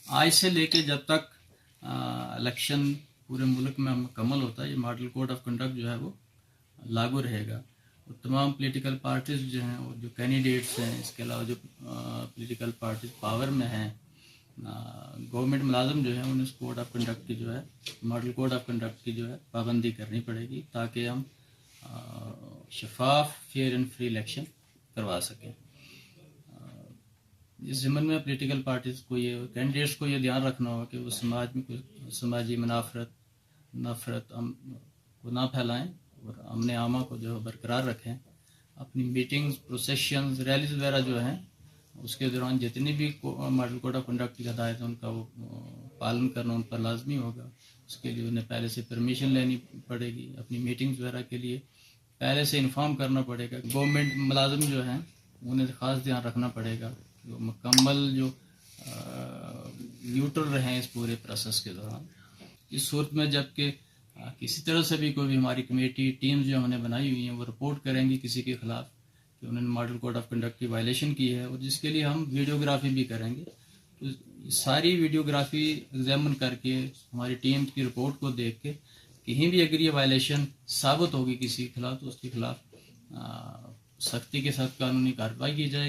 आज से लेके जब तक इलेक्शन पूरे मुल्क में मुकम्मल होता है, ये मॉडल कोड ऑफ कंडक्ट जो है वो लागू रहेगा। और तमाम पॉलिटिकल पार्टीज जो हैं और जो कैंडिडेट्स हैं, इसके अलावा जो पॉलिटिकल पार्टीज पावर में हैं, गवर्नमेंट मुलाजम जो है, उन्हें इस कोड ऑफ कंडक्ट की जो है, मॉडल कोड ऑफ कंडक्ट की जो है पाबंदी करनी पड़ेगी, ताकि हम शफाफ, फेयर एंड फ्री इलेक्शन करवा सकें। इस ज़िम्मन में पॉलिटिकल पार्टीज को ये, कैंडिडेट्स को ये ध्यान रखना होगा कि वो समाज में कोई समाजी नफरत को ना फैलाएं और अमन आमा को जो है बरकरार रखें। अपनी मीटिंग्स, प्रोसेशंस, रैलीज वगैरह जो हैं, उसके दौरान जितनी भी मॉडल कोड ऑफ कंडक्ट की हदायत है उनका वो पालन करना उन पर लाजमी होगा। उसके लिए उन्हें पहले से परमिशन लेनी पड़ेगी। अपनी मीटिंग्स वगैरह के लिए पहले से इन्फॉर्म करना पड़ेगा। गवर्नमेंट मुलाजिम जो हैं उन्हें ख़ास ध्यान रखना पड़ेगा कि वो मुकम्मल जो न्यूट्रल रहें इस पूरे प्रोसेस के दौरान। इस सूरत में जबकि किसी तरह से भी कोई भी हमारी कमेटी टीम्स जो हमने बनाई हुई हैं वो रिपोर्ट करेंगी किसी के खिलाफ कि उन्होंने मॉडल कोड ऑफ कंडक्ट की वायलेशन की है, और जिसके लिए हम वीडियोग्राफी भी करेंगे। तो सारी वीडियोग्राफी एग्जामिन करके हमारी टीम की रिपोर्ट को देख के कहीं भी अगर ये वायलेशन साबित होगी किसी के खिलाफ, तो उसके खिलाफ सख्ती के साथ कानूनी कार्रवाई की जाएगी।